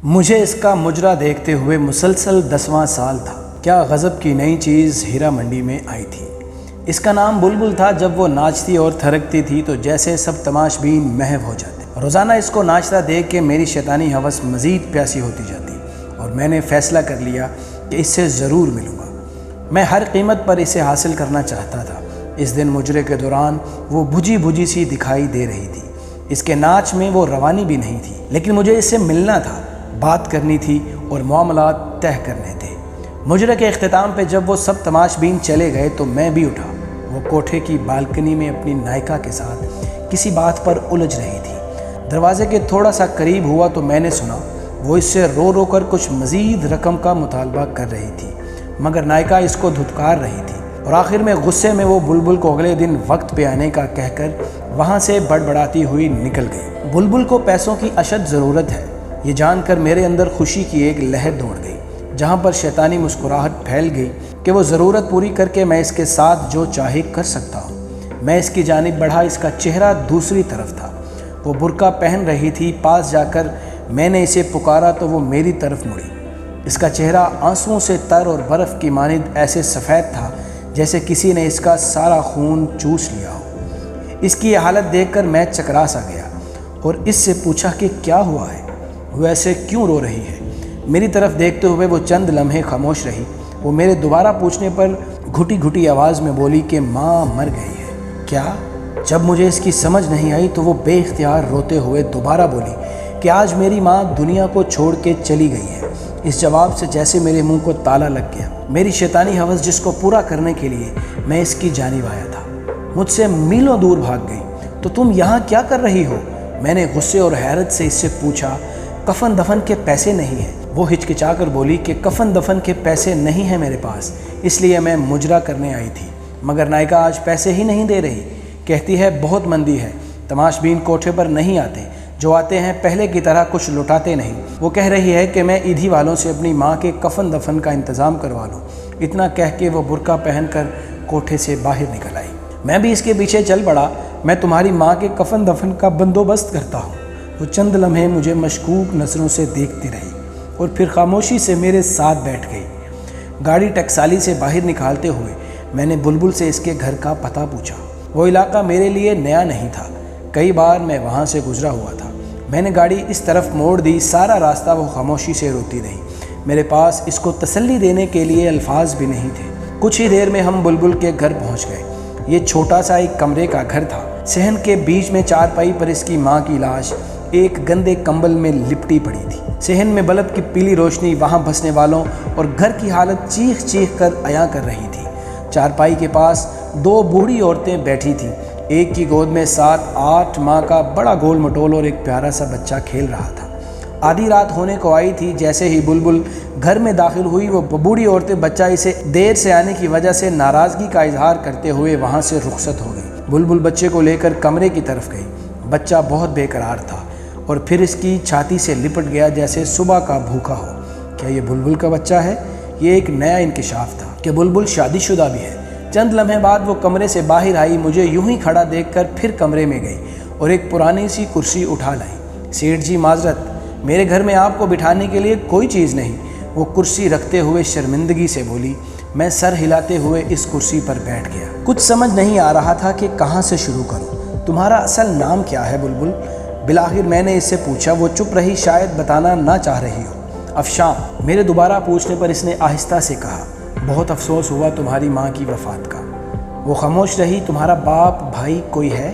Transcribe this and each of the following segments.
مجھے اس کا مجرا دیکھتے ہوئے مسلسل 10واں سال تھا۔ کیا غضب کی نئی چیز ہیرا منڈی میں آئی تھی۔ اس کا نام بلبل تھا۔ جب وہ ناچتی اور تھرکتی تھی تو جیسے سب تماش بین محو ہو جاتے۔ روزانہ اس کو ناچتا دیکھ کے میری شیطانی ہوس مزید پیاسی ہوتی جاتی اور میں نے فیصلہ کر لیا کہ اس سے ضرور ملوں گا۔ میں ہر قیمت پر اسے حاصل کرنا چاہتا تھا۔ اس دن مجرے کے دوران وہ بجھی سی دکھائی دے رہی تھی۔ اس کے ناچ میں وہ روانی بھی نہیں تھی، لیکن مجھے اس سے ملنا تھا، بات کرنی تھی اور معاملات طے کرنے تھے۔ مجرے کے اختتام پہ جب وہ سب تماش بین چلے گئے تو میں بھی اٹھا۔ وہ کوٹھے کی بالکنی میں اپنی نائکا کے ساتھ کسی بات پر الجھ رہی تھی۔ دروازے کے تھوڑا سا قریب ہوا تو میں نے سنا وہ اس سے رو کر کچھ مزید رقم کا مطالبہ کر رہی تھی، مگر نائکا اس کو دھتکار رہی تھی اور آخر میں غصے میں وہ بلبل کو اگلے دن وقت پہ آنے کا کہہ کر وہاں سے بڑبڑاتی ہوئی نکل گئی۔ بلبل کو پیسوں کی اشد ضرورت ہے، یہ جان کر میرے اندر خوشی کی ایک لہر دوڑ گئی، جہاں پر شیطانی مسکراہٹ پھیل گئی کہ وہ ضرورت پوری کر کے میں اس کے ساتھ جو چاہے کر سکتا ہوں۔ میں اس کی جانب بڑھا، اس کا چہرہ دوسری طرف تھا۔ وہ برقع پہن رہی تھی۔ پاس جا کر میں نے اسے پکارا تو وہ میری طرف مڑی۔ اس کا چہرہ آنسوؤں سے تر اور برف کی مانند ایسے سفید تھا جیسے کسی نے اس کا سارا خون چوس لیا ہو۔ اس کی یہ حالت دیکھ کر میں چکرا سا گیا اور اس سے پوچھا کہ کیا ہوا ہے، وہ ایسے کیوں رو رہی ہے۔ میری طرف دیکھتے ہوئے وہ چند لمحے خاموش رہی۔ وہ میرے دوبارہ پوچھنے پر گھٹی آواز میں بولی کہ ماں مر گئی ہے۔ کیا؟ جب مجھے اس کی سمجھ نہیں آئی تو وہ بے اختیار روتے ہوئے دوبارہ بولی کہ آج میری ماں دنیا کو چھوڑ کے چلی گئی ہے۔ اس جواب سے جیسے میرے منہ کو تالا لگ گیا۔ میری شیطانی ہوس جس کو پورا کرنے کے لیے میں اس کی جانب آیا تھا، مجھ سے میلوں دور بھاگ گئی۔ تو تم یہاں کیا کر رہی ہو؟ میں نے غصے اور حیرت سے اس سے پوچھا۔ کفن دفن کے پیسے نہیں ہیں۔ وہ ہچکچا کر بولی کہ کفن دفن کے پیسے نہیں ہیں میرے پاس، اس لیے میں مجرا کرنے آئی تھی، مگر نائکا آج پیسے ہی نہیں دے رہی۔ کہتی ہے بہت مندی ہے، تماش بین کوٹھے پر نہیں آتے، جو آتے ہیں پہلے کی طرح کچھ لٹاتے نہیں۔ وہ کہہ رہی ہے کہ میں ایدھی والوں سے اپنی ماں کے کفن دفن کا انتظام کروا لوں۔ اتنا کہہ کے وہ برقع پہن کر کوٹھے سے باہر نکل آئی۔ میں بھی اس کے پیچھے چل پڑا۔ میں تمہاری ماں کے کفن دفن کا بندوبست کرتا ہوں۔ وہ چند لمحے مجھے مشکوک نظروں سے دیکھتی رہی اور پھر خاموشی سے میرے ساتھ بیٹھ گئی۔ گاڑی ٹکسالی سے باہر نکالتے ہوئے میں نے بلبل سے اس کے گھر کا پتہ پوچھا۔ وہ علاقہ میرے لیے نیا نہیں تھا، کئی بار میں وہاں سے گزرا ہوا تھا۔ میں نے گاڑی اس طرف موڑ دی۔ سارا راستہ وہ خاموشی سے روتی رہی۔ میرے پاس اس کو تسلی دینے کے لیے الفاظ بھی نہیں تھے۔ کچھ ہی دیر میں ہم بلبل کے گھر پہنچ گئے۔ یہ چھوٹا سا ایک کمرے کا گھر تھا۔ صحن کے بیچ میں چارپائی پر اس کی ماں کی لاش ایک گندے کمبل میں لپٹی پڑی تھی۔ صحن میں بلب کی پیلی روشنی وہاں بسنے والوں اور گھر کی حالت چیخ کر عیاں کر رہی تھی۔ چارپائی کے پاس دو بوڑھی عورتیں بیٹھی تھیں۔ ایک کی گود میں 7-8 ماہ کا بڑا گول مٹول اور ایک پیارا سا بچہ کھیل رہا تھا۔ آدھی رات ہونے کو آئی تھی۔ جیسے ہی بلبل گھر میں داخل ہوئی وہ بوڑھی عورتیں بچہ اسے دیر سے آنے کی وجہ سے ناراضگی کا اظہار کرتے ہوئے وہاں سے رخصت ہو گئی۔ بلبل بچے کو لے کر کمرے کی طرف گئی۔ بچہ بہت بے قرار تھا اور پھر اس کی چھاتی سے لپٹ گیا جیسے صبح کا بھوکا ہو۔ کیا یہ بلبل کا بچہ ہے؟ یہ ایک نیا انکشاف تھا کہ بلبل شادی شدہ بھی ہے۔ چند لمحے بعد وہ کمرے سے باہر آئی، مجھے یوں ہی کھڑا دیکھ کر پھر کمرے میں گئی اور ایک پرانی سی کرسی اٹھا لائی۔ سیٹھ جی معذرت، میرے گھر میں آپ کو بٹھانے کے لیے کوئی چیز نہیں، وہ کرسی رکھتے ہوئے شرمندگی سے بولی۔ میں سر ہلاتے ہوئے اس کرسی پر بیٹھ گیا۔ کچھ سمجھ نہیں آ رہا تھا کہ کہاں سے شروع کروں۔ تمہارا اصل نام کیا ہے بلبل؟ بالآخر میں نے اس سے پوچھا۔ وہ چپ رہی، شاید بتانا نہ چاہ رہی ہو۔ افشاں، میرے دوبارہ پوچھنے پر اس نے آہستہ سے کہا۔ بہت افسوس ہوا تمہاری ماں کی وفات کا۔ وہ خاموش رہی۔ تمہارا باپ بھائی کوئی ہے؟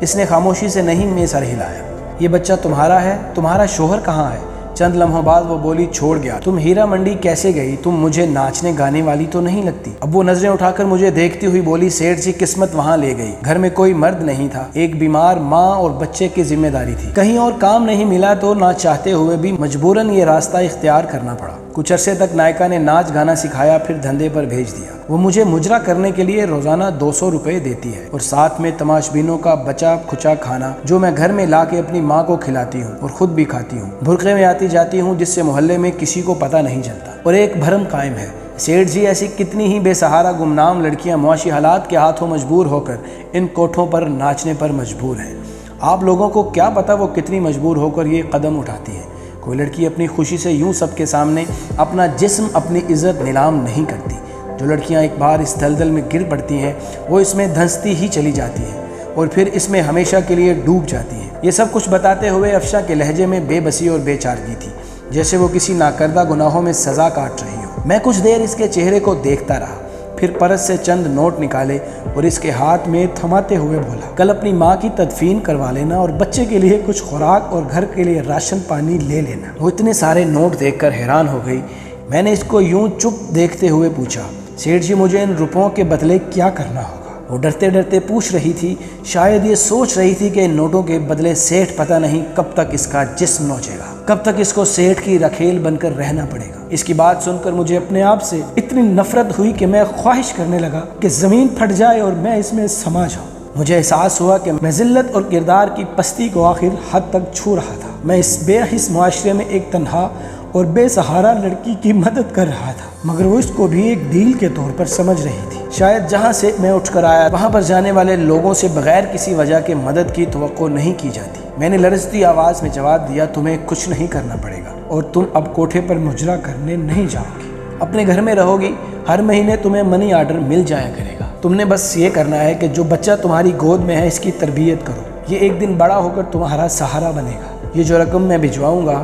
اس نے خاموشی سے نہیں میں سر ہلایا۔ یہ بچہ تمہارا ہے؟ تمہارا شوہر کہاں ہے؟ چند لمحوں بعد وہ بولی چھوڑ گیا۔ تم ہیرا منڈی کیسے گئی؟ تم مجھے ناچنے گانے والی تو نہیں لگتی۔ اب وہ نظریں اٹھا کر مجھے دیکھتی ہوئی بولی سیٹھ جی قسمت وہاں لے گئی۔ گھر میں کوئی مرد نہیں تھا، ایک بیمار ماں اور بچے کی ذمہ داری تھی۔ کہیں اور کام نہیں ملا تو نہ چاہتے ہوئے بھی مجبوراً یہ راستہ اختیار کرنا پڑا۔ کچھ عرصے تک نائکا نے ناچ گانا سکھایا، پھر دھندے پر بھیج دیا۔ وہ مجھے مجرا کرنے کے لیے روزانہ 200 روپے دیتی ہے اور ساتھ میں تماش بینوں کا بچا کھچا کھانا جو میں گھر میں لا کے اپنی ماں کو کھلاتی ہوں اور خود بھی کھاتی ہوں۔ برقعے میں آتی جاتی ہوں جس سے محلے میں کسی کو پتہ نہیں چلتا، اور ایک بھرم قائم ہے۔ سیٹھ جی ایسی کتنی ہی بے سہارا گمنام لڑکیاں معاشی حالات کے ہاتھوں مجبور ہو کر ان کوٹھوں پر ناچنے پر مجبور ہیں۔ آپ لوگوں کو کیا پتہ وہ کتنی مجبور ہو کر یہ قدم اٹھاتی ہیں۔ کوئی لڑکی اپنی خوشی سے یوں سب کے سامنے اپنا جسم، اپنی عزت نیلام نہیں کرتی۔ جو لڑکیاں ایک بار اس دلدل میں گر پڑتی ہیں وہ اس میں دھنستی ہی چلی جاتی ہیں اور پھر اس میں ہمیشہ کے لیے ڈوب جاتی ہیں۔ یہ سب کچھ بتاتے ہوئے افشاں کے لہجے میں بے بسی اور بے چارگی تھی، جیسے وہ کسی ناکردہ گناہوں میں سزا کاٹ رہی ہو۔ میں کچھ دیر اس کے چہرے کو دیکھتا رہا، پھر پرس سے چند نوٹ نکالے اور اس کے ہاتھ میں تھماتے ہوئے بولا، کل اپنی ماں کی تدفین کروا لینا اور بچے کے لیے کچھ خوراک اور گھر کے لیے راشن پانی لے لینا۔ وہ اتنے سارے نوٹ دیکھ کر حیران ہو گئی۔ میں نے اس کو یوں چپ دیکھتے ہوئے پوچھا، سیٹھ جی مجھے ان روپوں کے بدلے کیا کرنا ہوگا؟ وہ ڈرتے ڈرتے پوچھ رہی تھی، شاید یہ سوچ رہی تھی کہ ان نوٹوں کے بدلے سیٹھ پتہ نہیں کب تک اس کا جسم نوچے گا، کب تک اس کو سیٹھ کی رکھیل بن کر رہنا پڑے گا۔ اس کی بات سن کر مجھے اپنے آپ سے اتنی نفرت ہوئی کہ میں خواہش کرنے لگا کہ زمین پھٹ جائے اور میں اس میں سما جاؤں۔ مجھے احساس ہوا کہ میں ذلت اور کردار کی پستی کو آخر حد تک چھو رہا تھا۔ میں اس بے حس معاشرے میں ایک تنہا اور بے سہارا لڑکی کی مدد کر رہا تھا، مگر وہ اس کو بھی ایک ڈیل کے طور پر سمجھ رہی تھی۔ شاید جہاں سے میں اٹھ کر آیا وہاں پر جانے والے لوگوں سے بغیر کسی وجہ کے مدد کی توقع نہیں کی جاتی۔ میں نے لرزتی آواز میں جواب دیا، تمہیں کچھ نہیں کرنا پڑے گا اور تم اب کوٹھے پر مجرا کرنے نہیں جاؤ گی، اپنے گھر میں رہو گی، ہر مہینے تمہیں منی آرڈر مل جایا کرے گا۔ تم نے بس یہ کرنا ہے کہ جو بچہ تمہاری گود میں ہے اس کی تربیت کرو، یہ ایک دن بڑا ہو کر تمہارا سہارا بنے گا۔ یہ جو رقم میں بھجواؤں گا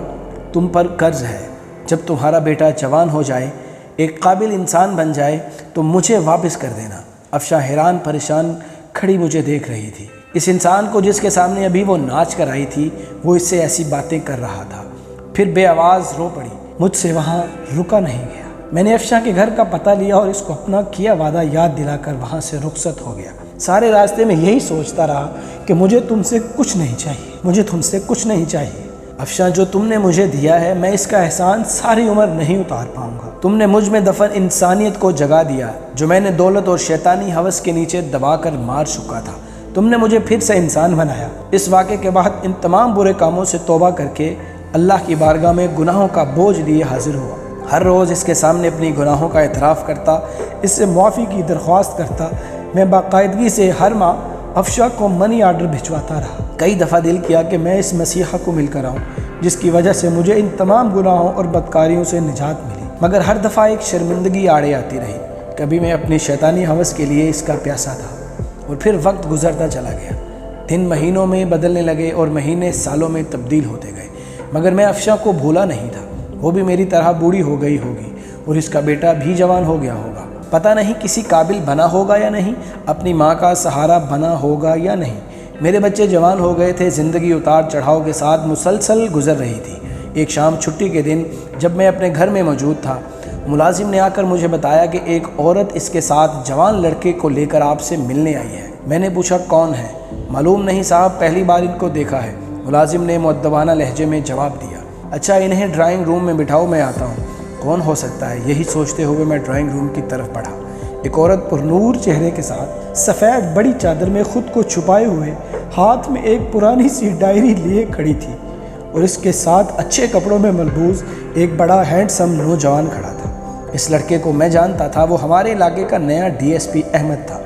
تم پر قرض ہے، جب تمہارا بیٹا جوان ہو جائے، ایک قابل انسان بن جائے تو مجھے واپس کر دینا۔ افشاں حیران پریشان کھڑی مجھے دیکھ رہی تھی۔ اس انسان کو جس کے سامنے ابھی وہ ناچ کر آئی تھی وہ اس سے ایسی باتیں کر رہا تھا۔ پھر بے آواز رو پڑی۔ مجھ سے وہاں رکا نہیں گیا۔ میں نے افشاں کے گھر کا پتہ لیا اور اس کو اپنا کیا وعدہ یاد دلا کر وہاں سے رخصت ہو گیا۔ سارے راستے میں یہی سوچتا رہا کہ مجھے تم سے کچھ نہیں چاہیے، مجھے تم سے کچھ نہیں چاہیے۔ افشاں جو تم نے مجھے دیا ہے میں اس کا احسان ساری عمر نہیں اتار پاؤں گا۔ تم نے مجھ میں دفن انسانیت کو جگا دیا جو میں نے دولت اور شیطانی ہوس کے نیچے دبا کر مار چکا تھا۔ تم نے مجھے پھر سے انسان بنایا۔ اس واقعے کے بعد ان تمام برے کاموں سے توبہ کر کے اللہ کی بارگاہ میں گناہوں کا بوجھ لیے حاضر ہوا۔ ہر روز اس کے سامنے اپنی گناہوں کا اعتراف کرتا، اس سے معافی کی درخواست کرتا۔ میں باقاعدگی سے ہر ماہ افشاں کو منی آرڈر بھجواتا رہا۔ کئی دفعہ دل کیا کہ میں اس مسیحا کو مل کر آؤں جس کی وجہ سے مجھے ان تمام گناہوں اور بدکاریوں سے نجات ملی، مگر ہر دفعہ ایک شرمندگی آڑے آتی رہی۔ کبھی میں اپنی شیطانی ہوس کے لیے اس کا پیاسا تھا اور پھر وقت گزرتا چلا گیا۔ دن مہینوں میں بدلنے لگے اور مہینے سالوں میں تبدیل ہوتے گئے، مگر میں افشاں کو بھولا نہیں تھا۔ وہ بھی میری طرح بوڑھی ہو گئی ہوگی اور اس کا بیٹا بھی جوان ہو گیا ہوگا۔ پتہ نہیں کسی قابل بنا ہوگا یا نہیں، اپنی ماں کا سہارا بنا ہوگا یا نہیں۔ میرے بچے جوان ہو گئے تھے، زندگی اتار چڑھاؤ کے ساتھ مسلسل گزر رہی تھی۔ ایک شام چھٹی کے دن جب میں اپنے گھر میں موجود تھا، ملازم نے آ کر مجھے بتایا کہ ایک عورت اس کے ساتھ جوان لڑکے کو لے کر آپ سے ملنے آئی ہے۔ میں نے پوچھا کون ہے؟ معلوم نہیں صاحب، پہلی بار ان کو دیکھا ہے، ملازم نے مؤدبانہ لہجے میں جواب دیا۔ اچھا انہیں ڈرائنگ روم میں بٹھاؤ، میں آتا ہوں۔ کون ہو سکتا ہے؟ یہی سوچتے ہوئے میں ڈرائنگ روم کی طرف بڑھا۔ ایک عورت پرنور چہرے کے ساتھ سفید بڑی چادر میں خود کو چھپائے ہوئے ہاتھ میں ایک پرانی سی ڈائری لیے کھڑی تھی اور اس کے ساتھ اچھے کپڑوں میں ملبوس ایک بڑا ہینڈسم نوجوان کھڑا تھا۔ اس لڑکے کو میں جانتا تھا، وہ ہمارے علاقے کا نیا ڈی ایس پی احمد تھا۔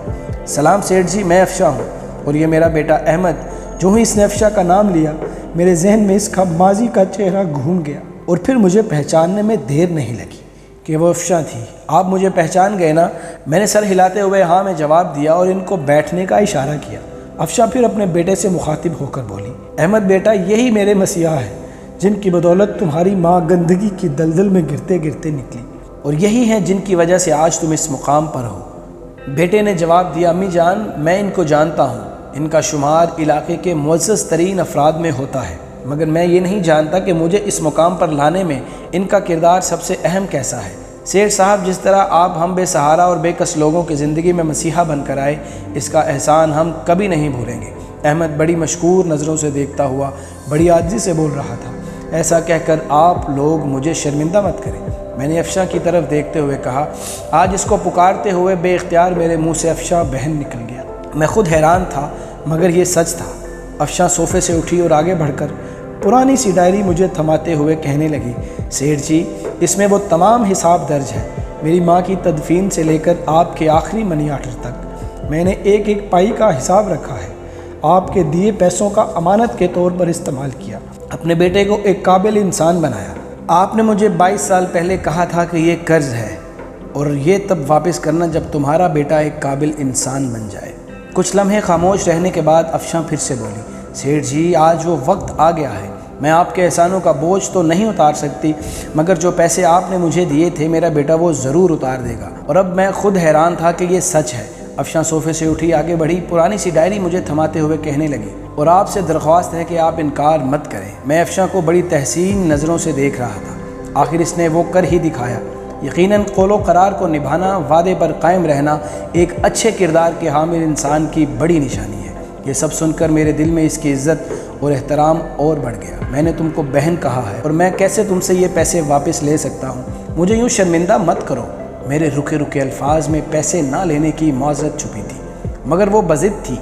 سلام سیٹھ جی، میں افشاں ہوں اور یہ میرا بیٹا احمد۔ جو ہی اس نے افشاں کا نام لیا میرے ذہن میں اس کا ماضی کا چہرہ گھوم گیا اور پھر مجھے پہچاننے میں دیر نہیں لگی کہ وہ افشاں تھی۔ آپ مجھے پہچان گئے نا؟ میں نے سر ہلاتے ہوئے ہاں میں جواب دیا اور ان کو بیٹھنے کا اشارہ کیا۔ افشاں پھر اپنے بیٹے سے مخاطب ہو کر بولی، احمد بیٹا، یہی میرے مسیحا ہیں جن کی بدولت تمہاری ماں گندگی کی دلدل میں گرتے گرتے نکلی، اور یہی ہیں جن کی وجہ سے آج تم اس مقام پر ہو۔ بیٹے نے جواب دیا، امی جان میں ان کو جانتا ہوں، ان کا شمار علاقے کے معزز ترین افراد میں ہوتا ہے، مگر میں یہ نہیں جانتا کہ مجھے اس مقام پر لانے میں ان کا کردار سب سے اہم کیسا ہے۔ سیٹھ صاحب، جس طرح آپ ہم بے سہارا اور بے کس لوگوں کی زندگی میں مسیحا بن کر آئے، اس کا احسان ہم کبھی نہیں بھولیں گے۔ احمد بڑی مشکور نظروں سے دیکھتا ہوا بڑی عاجزی سے بول رہا تھا، ایسا کہہ کر آپ لوگ مجھے شرمندہ مت کریں۔ میں نے افشاں کی طرف دیکھتے ہوئے کہا، آج اس کو پکارتے ہوئے بے اختیار میرے منہ سے افشاں بہن نکل گیا۔ میں خود حیران تھا مگر یہ سچ تھا۔ افشاں صوفے سے اٹھی اور آگے بڑھ کر پرانی سی ڈائری مجھے تھماتے ہوئے کہنے لگی، سیٹھ جی اس میں وہ تمام حساب درج ہے، میری ماں کی تدفین سے لے کر آپ کے آخری منی آرڈر تک۔ میں نے ایک ایک پائی کا حساب رکھا ہے۔ آپ کے دیے پیسوں کا امانت کے طور پر استعمال کیا، اپنے بیٹے کو ایک قابل انسان بنایا۔ آپ نے مجھے 22 سال پہلے کہا تھا کہ یہ قرض ہے اور یہ تب واپس کرنا جب تمہارا بیٹا ایک قابل انسان بن جائے۔ کچھ لمحے خاموش رہنے کے بعد افشاں پھر سے بولی، سیٹھ جی آج وہ وقت آ گیا ہے، میں آپ کے احسانوں کا بوجھ تو نہیں اتار سکتی، مگر جو پیسے آپ نے مجھے دیے تھے میرا بیٹا وہ ضرور اتار دے گا۔ اور اب میں خود حیران تھا کہ یہ سچ ہے۔ افشاں صوفے سے اٹھی، آگے بڑھی، پرانی سی ڈائری مجھے تھماتے ہوئے کہنے لگی، اور آپ سے درخواست ہے کہ آپ انکار مت کریں۔ میں افشاں کو بڑی تحسین نظروں سے دیکھ رہا تھا، آخر اس نے وہ کر ہی دکھایا۔ یقیناً قول و قرار کو نبھانا، وعدے پر قائم رہنا ایک اچھے کردار کے حامل انسان کی بڑی نشانی ہے۔ یہ سب سن کر میرے دل میں اس کی عزت اور احترام اور بڑھ گیا۔ میں نے تم کو بہن کہا ہے اور میں کیسے تم سے یہ پیسے واپس لے سکتا ہوں؟ مجھے یوں شرمندہ مت کرو۔ میرے رکے رکے الفاظ میں پیسے نہ لینے کی معذرت چھپی تھی، مگر وہ بضد تھی۔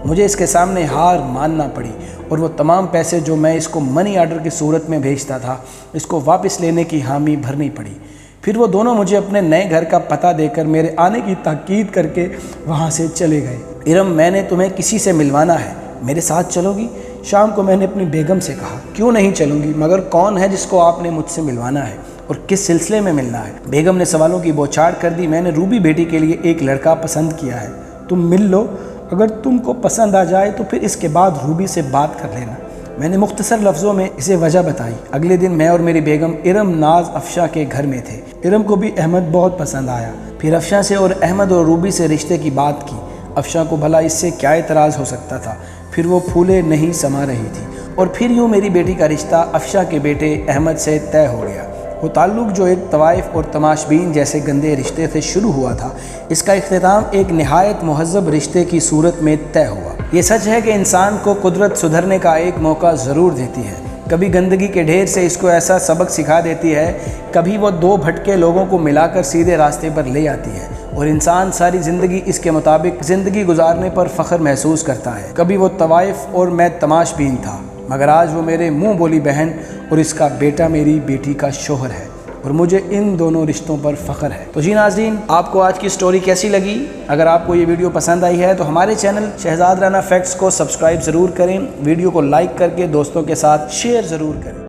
مجھے اس کے سامنے ہار ماننا پڑی اور وہ تمام پیسے جو میں اس کو منی آرڈر کی صورت میں بھیجتا تھا اس کو واپس لینے کی حامی بھرنی پڑی۔ پھر وہ دونوں مجھے اپنے نئے گھر کا پتہ دے کر میرے آنے کی تاکید کر کے وہاں سے چلے گئے۔ ارم، میں نے تمہیں کسی سے ملوانا ہے، میرے ساتھ چلو گی؟ شام کو میں نے اپنی بیگم سے کہا، کیوں نہیں چلوں گی، مگر کون ہے جس کو آپ نے مجھ سے ملوانا ہے اور کس سلسلے میں ملنا ہے؟ بیگم نے سوالوں کی بوچھاڑ کر دی، میں نے روبی بیٹی کے لیے ایک لڑکا پسند کیا ہے، تم مل لو، اگر تم کو پسند آ جائے تو پھر اس کے بعد روبی سے بات کر لینا۔ میں نے مختصر لفظوں میں اسے وجہ بتائی۔ اگلے دن میں اور میری بیگم ارم، ناز، افشاں کے گھر میں تھے۔ ارم کو بھی احمد بہت پسند آیا۔ پھر افشاں سے اور احمد اور روبی سے رشتے کی بات کی۔ افشاں کو بھلا اس سے کیا اعتراض ہو سکتا تھا؟ پھر وہ پھولے نہیں سما رہی تھی، اور پھر یوں میری بیٹی کا رشتہ افشاں کے بیٹے احمد سے طے ہو گیا۔ وہ تعلق جو ایک طوائف اور تماش بین جیسے گندے رشتے سے شروع ہوا تھا، اس کا اختتام ایک نہایت مہذب رشتے کی صورت میں طے ہوا۔ یہ سچ ہے کہ انسان کو قدرت سدھرنے کا ایک موقع ضرور دیتی ہے۔ کبھی گندگی کے ڈھیر سے اس کو ایسا سبق سکھا دیتی ہے، کبھی وہ دو بھٹکے لوگوں کو ملا کر سیدھے راستے پر لے آتی ہے، اور انسان ساری زندگی اس کے مطابق زندگی گزارنے پر فخر محسوس کرتا ہے۔ کبھی وہ طوائف اور میں تماش بین تھا، مگر آج وہ میرے منہ بولی بہن اور اس کا بیٹا میری بیٹی کا شوہر ہے، اور مجھے ان دونوں رشتوں پر فخر ہے۔ تو جی ناظرین، آپ کو آج کی سٹوری کیسی لگی؟ اگر آپ کو یہ ویڈیو پسند آئی ہے تو ہمارے چینل شہزاد رانا فیکٹس کو سبسکرائب ضرور کریں، ویڈیو کو لائک کر کے دوستوں کے ساتھ شیئر ضرور کریں۔